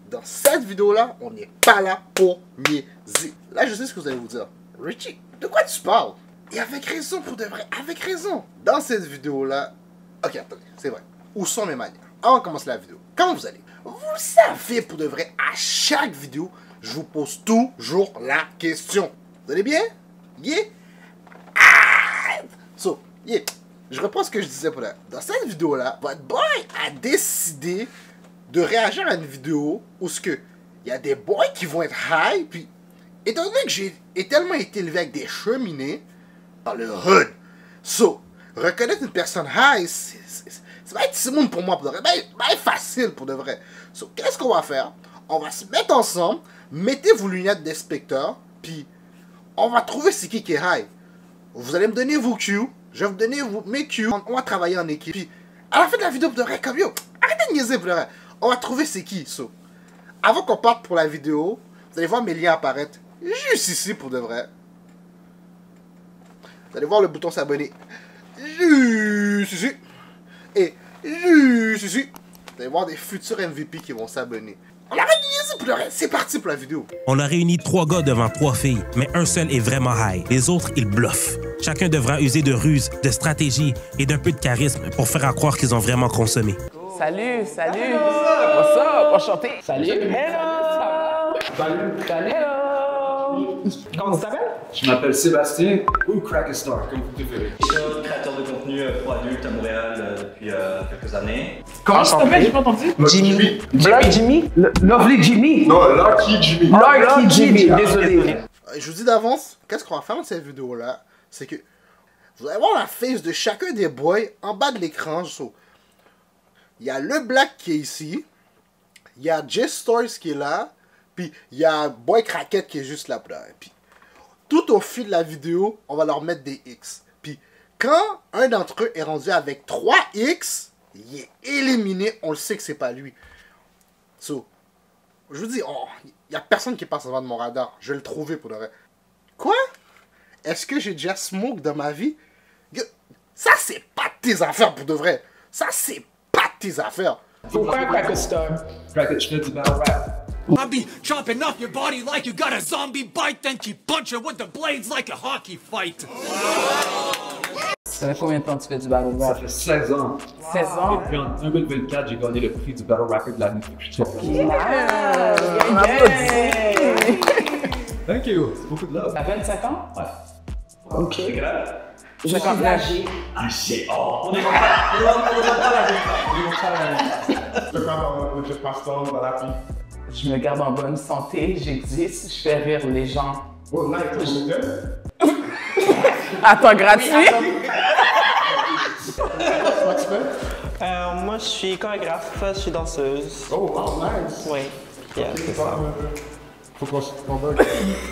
Dans cette vidéo-là, on n'est pas là pour niaiser. Là, je sais ce que vous allez vous dire. Richie, de quoi tu parles? Et avec raison, pour de vrai, avec raison. Dans cette vidéo-là... Ok, attendez, c'est vrai. Où sont mes manières? Avant de commencer la vidéo, comment vous allez? Vous savez, pour de vrai, à chaque vidéo, je vous pose toujours la question. Vous allez bien? Yeah? Ah! So, yeah. Je reprends ce que je disais pour là. Dans cette vidéo-là, votre boy a décidé de réagir à une vidéo où ce que il y a des boys qui vont être high, puis étant donné que j'ai tellement été élevé avec des cheminées dans le hood, so, reconnaître une personne high, ça va être si monde pour moi, pour de vrai, ben facile pour de vrai. So, qu'est-ce qu'on va faire? On va se mettre ensemble, mettez vos lunettes d'inspecteur, puis on va trouver c'est qui est high. Vous allez me donner vos cues, je vais vous donner mes cues, on va travailler en équipe. Puis, à la fin de la vidéo, pour de vrai, comme yo, arrêtez de niaiser pour de vrai. On va trouver c'est qui, so. Avant qu'on parte pour la vidéo, vous allez voir mes liens apparaître juste ici pour de vrai. Vous allez voir le bouton s'abonner juste ici. Et juste ici. Vous allez voir des futurs MVP qui vont s'abonner. On arrête de niaiser pour de vrai. C'est parti pour la vidéo. On a réuni 3 gars devant 3 filles, mais un seul est vraiment high. Les autres, ils bluffent. Chacun devra user de ruse, de stratégie et d'un peu de charisme pour faire croire qu'ils ont vraiment consommé. Salut, salut. What's up? Enchanté. Salut. Hello. Salut. Hello. Comment tu t'appelles? Je m'appelle Sébastien ou Cracker Star, comme vous préférez. Je suis créateur de contenu pour adultes à Montréal depuis quelques années. Comment tu t'appelles? J'ai pas entendu. Jimmy. Black Jimmy? Lovely Jimmy? Non, Lucky Jimmy. Lucky Jimmy. Désolé. Je vous dis d'avance, qu'est-ce qu'on va faire dans cette vidéo-là? C'est que vous allez voir la face de chacun des boys en bas de l'écran. So, il y a le Black qui est ici. Il y a Jess Stories qui est là. Puis il y a Boy Crackette qui est juste là. Puis tout au fil de la vidéo, on va leur mettre des X. Puis quand un d'entre eux est rendu avec 3 X, il est éliminé. On le sait que c'est pas lui. So, je vous dis, il n'y a personne qui passe devant de mon radar. Je vais le trouver pour de vrai. Quoi? Est-ce que j'ai déjà smoke dans ma vie? Ça, c'est pas tes affaires pour de vrai. Ça, c'est pas tes affaires. Pourquoi Cracker Star? Cracker, je fais du battle rap. I'll be chopping off your body like you got a zombie bite, then keep punching with the blades like a hockey fight. Ça fait combien de temps que tu fais du battle Ça rap? fait 16 ans. 16 ans? Et puis en 2024, j'ai gagné le prix du battle rapper de l'année. Je suis trop fier. On applaudit. Thank you, c'est beaucoup de love. T'as 25 ans? Ouais. Ok. C'est grave. Je suis âgé. Ah, c'est oh. On est pas la Je passe temps dans la vie. Je me garde en bonne santé, j'existe, je fais rire les gens. Oh, là, il faut me Attends, gratuit? Moi, je suis chorégraphe, je suis danseuse. Oh, wow, nice. Oui. Yeah, c'est ça. Faut qu'on se convainque.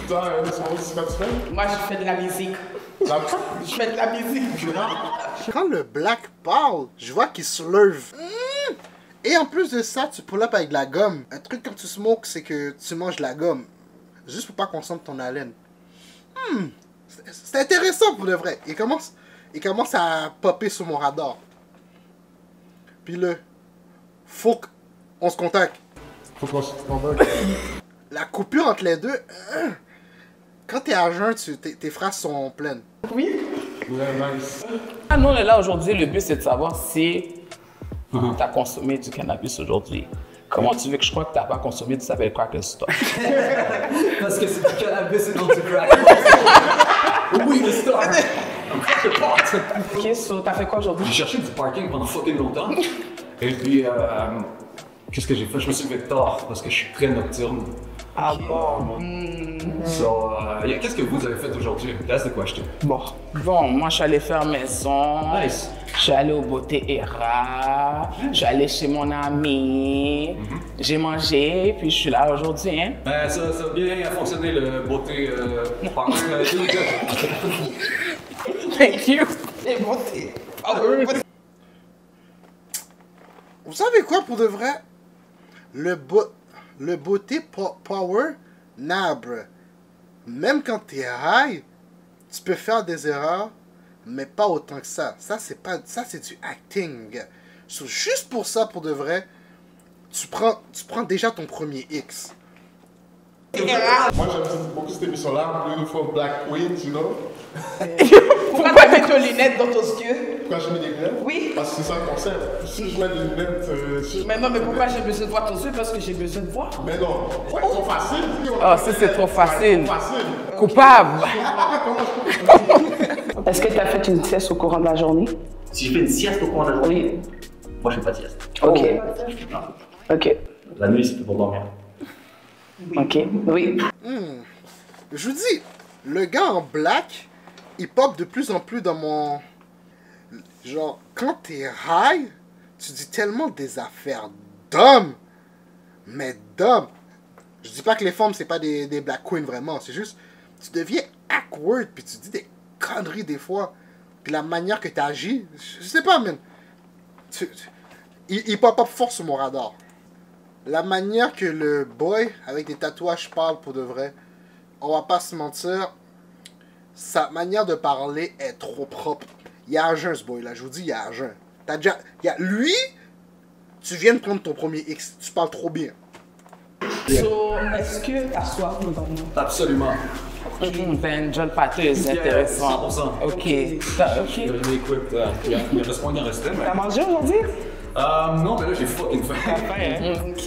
Toi, laisse-moi aussi ce que tu fais. Moi, je fais de la musique. Je fais de la musique. Quand le Black parle, je vois qu'il slurve. Et en plus de ça, tu pull up avec de la gomme. Un truc quand tu smokes, c'est que tu manges de la gomme. Juste pour pas qu'on sente ton haleine. C'est intéressant pour de vrai. Il commence à popper sur mon radar. Puis faut qu'on se contacte. Faut qu'on se convainque. La coupure entre les deux, quand t'es à jeun, tes phrases sont pleines. Oui? Yeah, nice. Ah non, là aujourd'hui, le but c'est de savoir si tu as consommé du cannabis aujourd'hui. Comment tu veux que je croie que tu n'as pas consommé du s'appelle Cracker Star? Parce que c'est du cannabis et non du crack. Oui, le star. Ok, so t'as fait quoi aujourd'hui? J'ai cherché du parking pendant fucking longtemps. Et puis, qu'est-ce que j'ai fait? Je me suis levé tard parce que je suis très nocturne. Ah bon? So, qu'est-ce que vous avez fait aujourd'hui? That's the question. Bon, moi je suis allé faire maison. Nice. Je suis allé au Beauté Era. Je suis allé chez mon ami. J'ai mangé, puis je suis là aujourd'hui. Hein? Ben, ça a bien fonctionné le beauté. Thank you. Et Beauté. Vous savez quoi pour de vrai? Le beauté power nabre. Même quand t'es high, tu peux faire des erreurs, mais pas autant que ça. Ça c'est du acting. So, juste pour ça, pour de vrai, tu prends déjà ton premier X. Moi, j'aime beaucoup cette émission-là, Beautiful Black Queens, you know. Pourquoi tu mets tes lunettes dans tes yeux? Pourquoi je mets des lunettes? Oui. Parce que c'est ça le concept. Si je mets des lunettes, Mais non, mais pourquoi j'ai besoin de voir ton yeux? Parce que j'ai besoin de voir. Mais non, c'est trop facile. Ah, ça, c'est trop facile. Facile. Coupable. Est-ce que tu as fait une sieste au courant de la journée? Si je fais une sieste au coin de la journée, Oui. moi je fais pas de sieste. Ok. Non. Ok. La nuit, c'est pour dormir. Ok. Oui. Je vous dis, le gars en black, il pop de plus en plus dans mon... Genre, quand t'es high, tu dis tellement des affaires d'hommes. Mais d'hommes. Je dis pas que les femmes, c'est pas des black queens vraiment. C'est juste, tu deviens awkward, puis tu dis des conneries des fois. Puis la manière que t'agis, je sais pas, man. Il pop up fort sur mon radar. La manière que le boy avec des tatouages parle pour de vrai, on va pas se mentir, sa manière de parler est trop propre. Il y a un jeun ce boy là, je vous dis, il y a un jeun. T'as déjà, lui, tu viens de prendre ton premier X, tu parles trop bien. So, est-ce que t'as soif aujourd'hui? Absolument. Ben, John Pater, c'est intéressant. 100%. Ok. Il reste moins qu'il en restait, mais... T'as mangé aujourd'hui? Non, mais là, j'ai fucking faim. Ok.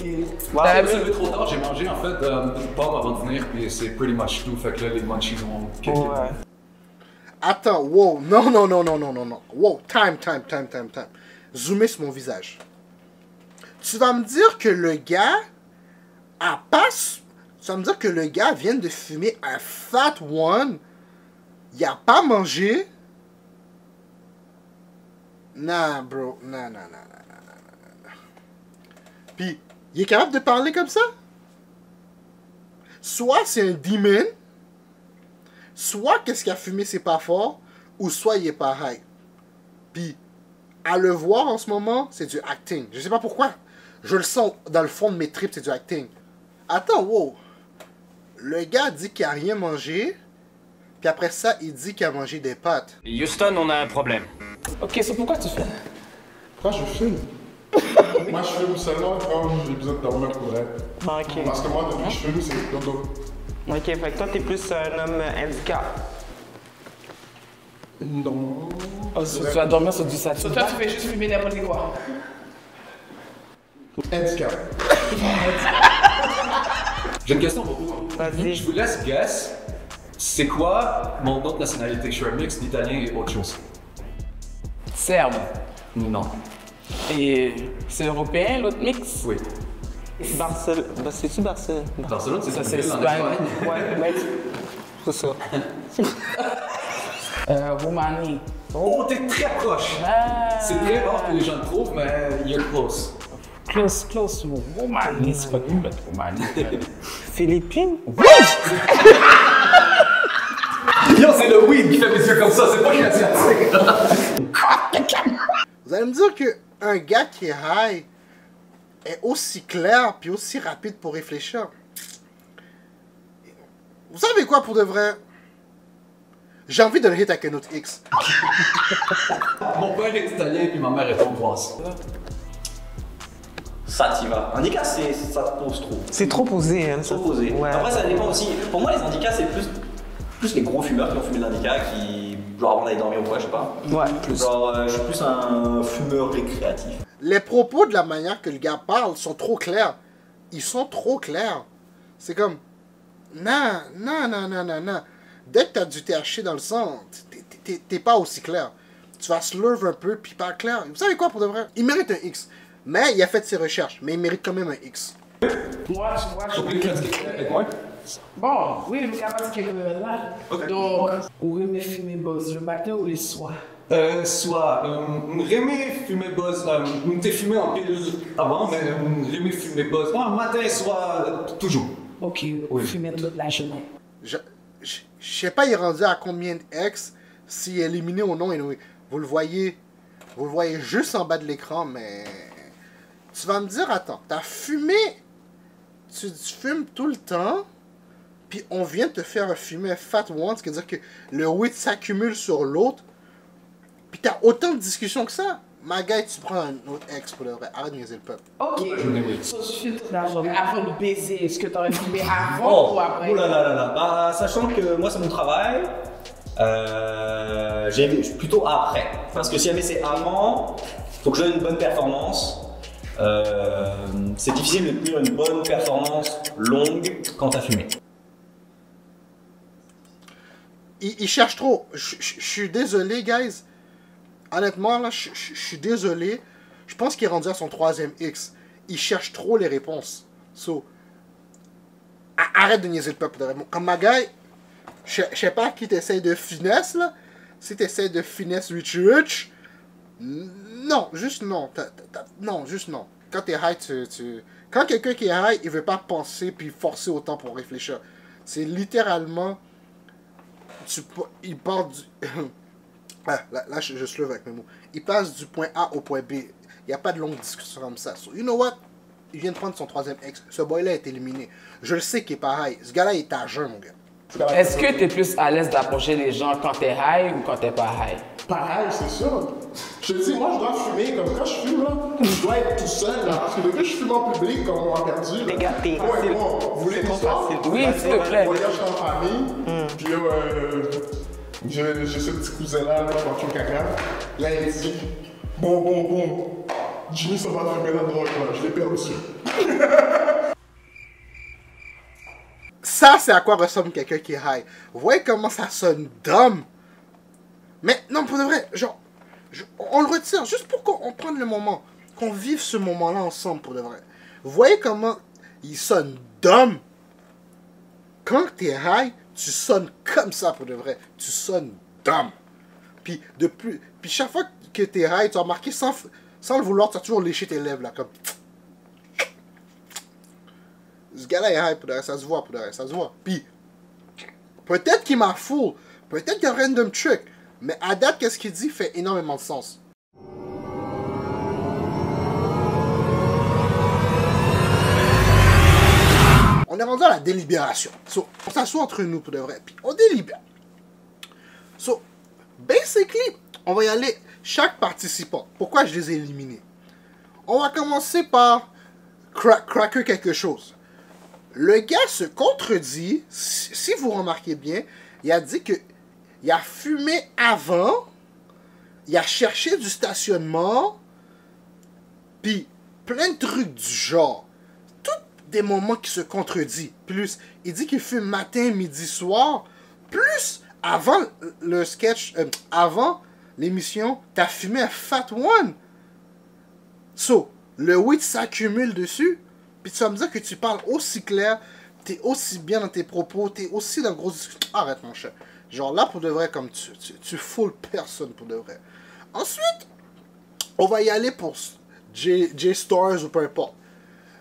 T'as vu, trop tard, j'ai mangé en fait une pomme avant de venir, puis c'est pretty much tout. Fait que là, les munchies ont kické. Ouais. Attends, wow, non. Wow, time. Zoomer sur mon visage. Tu vas me dire que le gars tu vas me dire que le gars vient de fumer un Fat One, il a pas mangé. Nah, bro, non. Puis, il est capable de parler comme ça? Soit c'est un demon, soit qu'est-ce qu'il a fumé c'est pas fort, ou soit il est pas high. Puis, à le voir en ce moment, c'est du acting. Je sais pas pourquoi. Je le sens dans le fond de mes tripes, c'est du acting. Attends, wow. Le gars dit qu'il a rien mangé, puis après ça, il dit qu'il a mangé des pâtes. Houston, on a un problème. Ok, c'est pourquoi tu fais? Pourquoi je fume? Moi, je fume seulement quand j'ai besoin de dormir pour être. Ok. Parce que moi, depuis que je fume, c'est dodo. Ok, fait que toi, t'es plus un homme handicap. Non. Oh, tu vas dormir sur du satin. Toi, tu fais juste fumer n'importe quoi. Handicap. J'ai une question pour vous. Vas-y. Je vous laisse guess. C'est quoi mon autre nationalité? Je suis un mix d'italien et autre chose. Serbe. Non. Et c'est européen, l'autre mix? Oui. Barcelone. Bah, c'est-tu Barcelone? Barcelone, c'est Ça, une c'est ville en l'Espagne. Espagne. Ouais, mais c'est ça. Roumanie. Oh, t'es très proche! Ah, C'est très rare que les gens le trouvent, mais you're close. close. Roumanie, c'est pas tout, mais Roumanie. Philippines? Yo, c'est le weed qui fait mes yeux comme ça, c'est pas que je suis asiatique. Vous allez me dire qu'un gars qui est high est aussi clair puis aussi rapide pour réfléchir. Vous savez quoi pour de vrai? J'ai envie de le hit avec un autre X. Mon père est italien puis ma mère est hongroise. Ça t'y va. Handicap, ça te pose trop. C'est trop posé, hein. Trop posé. Ouais. Après, ça dépend aussi. Pour moi, les handicaps, c'est plus les gros fumeurs qui ont fumé de l'handicap, qui, genre avant d'aller dormir ou quoi, je sais pas. Ouais, plus. Genre, je suis plus un fumeur récréatif. Les propos de la manière que le gars parle sont trop clairs. Ils sont trop clairs. C'est comme... Non. Dès que t'as du THC dans le sang, t'es pas aussi clair. Tu vas slurve un peu, puis pas clair. Vous savez quoi, pour de vrai? Il mérite un X. Mais il a fait ses recherches, mais il mérite quand même un X. Moi, tu vois, J'ai oublié de critiquer avec moi. Bon, oui, le cabas qui est là. Donc, où remet fumer buzz, le matin ou le soir? Soit Rémi fumait buzz, t'es fumé en pile avant, mais Rémi fumait buzz, matin, soir, toujours. Ok, fumer toute la journée. Je sais pas, il est rendu à combien de X, s'il est éliminé ou non. Anyway. Vous le voyez juste en bas de l'écran, mais... Tu vas me dire, attends, t'as fumé... Tu fumes tout le temps, puis on vient de te faire fumer un Fat One, ce qui veut dire que le weed s'accumule sur l'autre, puis t'as autant de discussions que ça. ma guy, tu prends un autre ex pour le vrai. Arrête de niaiser le peuple. Ok. So, tu filtres la journée avant de baiser. Est-ce que t'aurais filmé avant ou après? Oh là là là là. Bah, sachant que moi, c'est mon travail, j'ai plutôt après. Parce que si jamais c'est avant, faut que je donne une bonne performance. C'est difficile de tenir une bonne performance longue quand t'as fumé. Il cherche trop. Je suis désolé, guys. Honnêtement, là, je suis désolé. Je pense qu'il est rendu à son 3e X. Il cherche trop les réponses. So, arrête de niaiser le peuple. Comme ma guy, je sais pas qui t'essaye de finesse, là. Si t'essayes de finesse rich, non, juste non. Non, juste non. Quand t'es high, quand quelqu'un qui est high, il veut pas penser puis forcer autant pour réfléchir. C'est littéralement... il part du... là, je se lève avec mes mots. Il passe du point A au point B. Il n'y a pas de longue discussion comme ça. So, you know what? Il vient de prendre son 3e ex. Ce boy-là est éliminé. Je le sais qu'il est pas high. Ce gars-là, il est à jeun, mon gars. Est-ce que t'es plus à l'aise d'approcher les gens quand t'es high ou quand t'es pas high? Pareil, c'est sûr. Je te dis, moi, je dois fumer. Comme quand je fume, là, je dois être tout seul, là. Parce que dès que je fume en public, comme on m'a perdu, Les gars, t'es ouais, facile. bon, vous voulez l'histoire? Oui, s'il te plaît. Voyage en famille, puis j'ai ce petit cousin-là, dans le caca. Là, il dit, bon, Jimmy, ça va fumer la drogue, là. Je l'ai perdu. Ça, c'est à quoi ressemble quelqu'un qui est high. Vous voyez comment ça sonne dumb? Mais non, pour de vrai, genre, on le retire juste pour qu'on prenne le moment, qu'on vive ce moment-là ensemble, pour de vrai. Vous voyez comment il sonne dumb? Quand t'es high, tu sonnes comme ça, pour de vrai. Tu sonnes dumb. Puis chaque fois que t'es high, tu as remarqué sans le vouloir, tu as toujours léché tes lèvres, là, comme... Ce gars-là est high, pour de vrai, ça se voit, pour de vrai, ça se voit. Puis, peut-être qu'il m'a fool, peut-être qu'il y a un random trick, mais à date, qu'est-ce qu'il dit fait énormément de sens. On est rendu à la délibération. So, on s'assoit entre nous, pour de vrai, puis on délibère. So, basically, on va y aller chaque participant. Pourquoi je les ai éliminés? On va commencer par craquer quelque chose. Le gars se contredit, si vous remarquez bien, il a dit que il a fumé avant, il a cherché du stationnement, puis plein de trucs du genre. Tous des moments qui se contredisent. Plus, il dit qu'il fume matin, midi, soir. Plus, avant le sketch, avant l'émission, t'as fumé un Fat One. So, le weed s'accumule dessus. Puis tu vas me dire que tu parles aussi clair, t'es aussi bien dans tes propos, t'es aussi dans grosse discussion. Arrête mon cher. Genre là pour de vrai, comme tu foules personne pour de vrai. Ensuite, on va y aller pour J-Stars ou peu importe.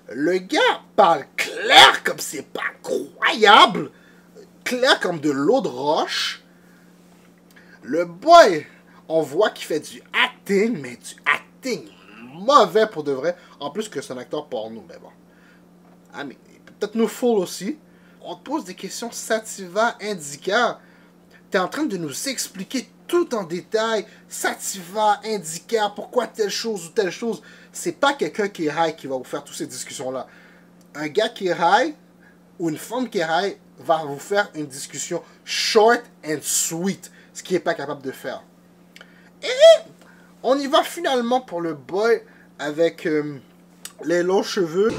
Le gars parle clair comme c'est pas croyable. Clair comme de l'eau de roche. Le boy, on voit qu'il fait du acting, mais du acting mauvais pour de vrai. En plus que c'est un acteur porno, mais bon. Ah, mais peut-être nous fool aussi. On te pose des questions sativa, indica. T'es en train de nous expliquer tout en détail. Sativa, indica, pourquoi telle chose ou telle chose. C'est pas quelqu'un qui est high qui va vous faire toutes ces discussions-là. Un gars qui est high ou une femme qui est high va vous faire une discussion short and sweet. Ce qu'il n'est pas capable de faire. Et on y va finalement pour le boy avec les longs cheveux.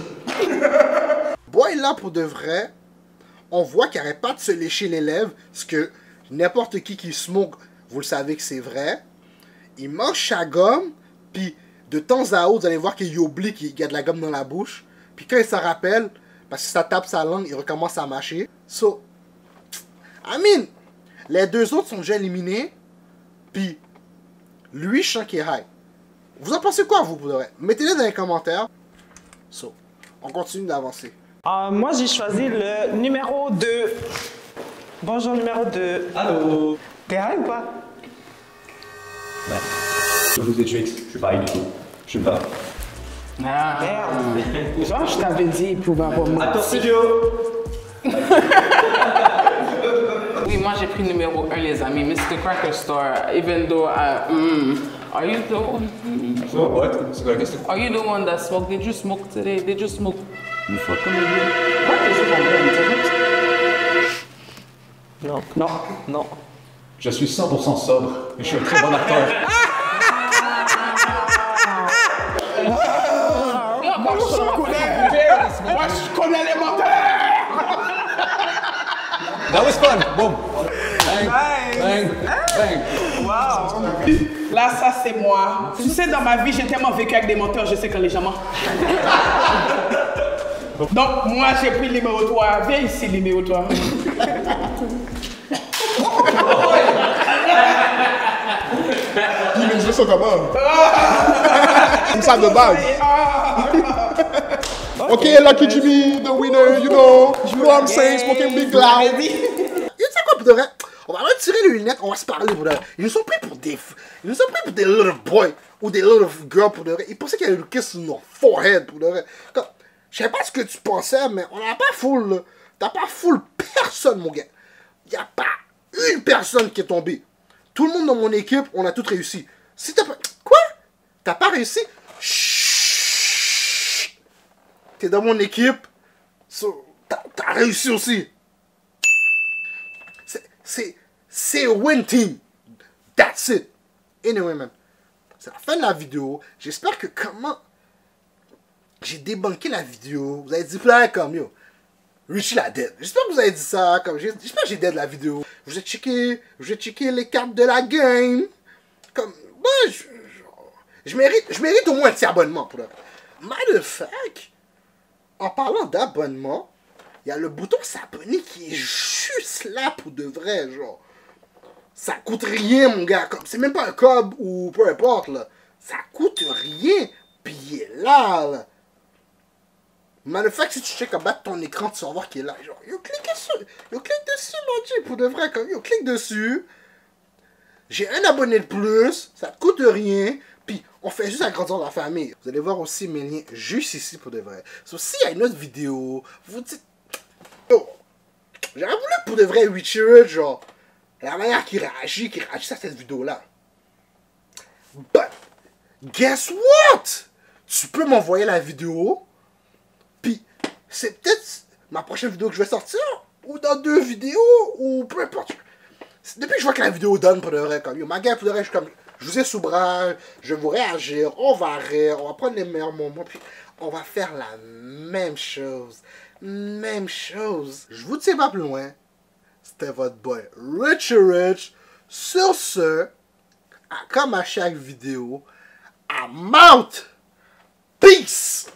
Boy là pour de vrai, on voit qu'il n'arrête pas de se lécher les lèvres, parce que n'importe qui smoke, vous le savez que c'est vrai. Il mange sa gomme, puis de temps à autre, vous allez voir qu'il oublie qu'il y a de la gomme dans la bouche. Puis quand il s'en rappelle, parce que ça tape sa langue, il recommence à mâcher. So, I mean, les deux autres sont déjà éliminés, puis lui, je sens qu'il est high. Vous en pensez quoi, vous, pour de vrai? Mettez-le dans les commentaires. So, on continue d'avancer. Moi, j'ai choisi le numéro 2. Bonjour, numéro 2. Allô? T'es high ou pas? Ouais. Je vous ai tué, je suis pas high du tout. Je suis pas. Ah, Merde. genre, je t'avais dit, il pouvait avoir moi. Attends, studio! Oui, moi j'ai pris numéro 1, les amis. Mr. Cracker Store, even though Are you the one? So what? C'est quoi la question? Are you the one that smoked? Did you smoke today? Did you smoke? You fucking idiot. Pourquoi t'es sur ton Non, non, non. Je suis 100% sobre et je suis un très bon acteur. Moi, je connais les moteurs! That was fun. Boom. Bang, bang, bang. Wow! Là, ça, c'est moi. Tu sais, dans ma vie, j'ai tellement vécu avec des menteurs, je sais quand les gens mentent. Donc, moi, j'ai pris le numéro 3. Viens ici, le numéro 3. Il les yeux sont comment? Comme ça de base. Ok, Lucky Jimmy, the winner, you know what I'm saying, smoking big loud. Tu sais quoi, pour de vrai? On va retirer les lunettes, on va se parler pour de vrai. Ils nous sont pris pour des little boys ou des little girls pour de vrai. Ils pensaient qu'il y avait une kiss sur nos forehead pour de vrai. Comme, je sais pas ce que tu pensais, mais on n'a pas full, là. T'as pas full personne, mon gars. Y a pas une personne qui est tombée. Tout le monde dans mon équipe, on a tout réussi. Si t'as pas... Quoi? T'as pas réussi? Chut! T'es dans mon équipe. So, t'as réussi aussi. C'est win team. That's it. Anyway, man. C'est la fin de la vidéo. J'espère que comment j'ai débunké la vidéo. Vous avez dit plein comme yo. Richie la dead. J'espère que vous avez dit ça. J'espère que j'ai dead la vidéo. Je vais checker les cartes de la game. Comme, ouais, je mérite au moins un petit abonnement pour le. Matter of fact, en parlant d'abonnement, il y a le bouton s'abonner qui est juste là pour de vrai, genre. Ça coûte rien, mon gars. C'est même pas un cob ou peu importe, là. Ça coûte rien. Puis il est là. Matter of fact, si tu check en bas de ton écran, tu vas voir qu'il est là. Genre, yo, clique dessus, mon Dieu, pour de vrai. Comme, yo, clique dessus. J'ai un abonné de plus. Ça te coûte rien. Puis, on fait juste agrandir la famille. Vous allez voir aussi mes liens juste ici pour de vrai. So, s'il y a une autre vidéo, vous dites... Oh, j'aurais voulu pour de vrai Richard, genre, la manière qu'il réagit à cette vidéo-là. But, guess what? Tu peux m'envoyer la vidéo, puis c'est peut-être ma prochaine vidéo que je vais sortir, ou dans 2 vidéos, ou peu importe. Depuis que je vois que la vidéo donne pour de vrai, comme, yo, ma gueule, pour de vrai, je vous ai sous bras, je vais vous réagir, on va rire, on va prendre les meilleurs moments, puis on va faire la même chose. Même chose. Je vous tiens pas plus loin. C'était votre boy Rich. Sur ce, comme à chaque vidéo, I'm out. Peace.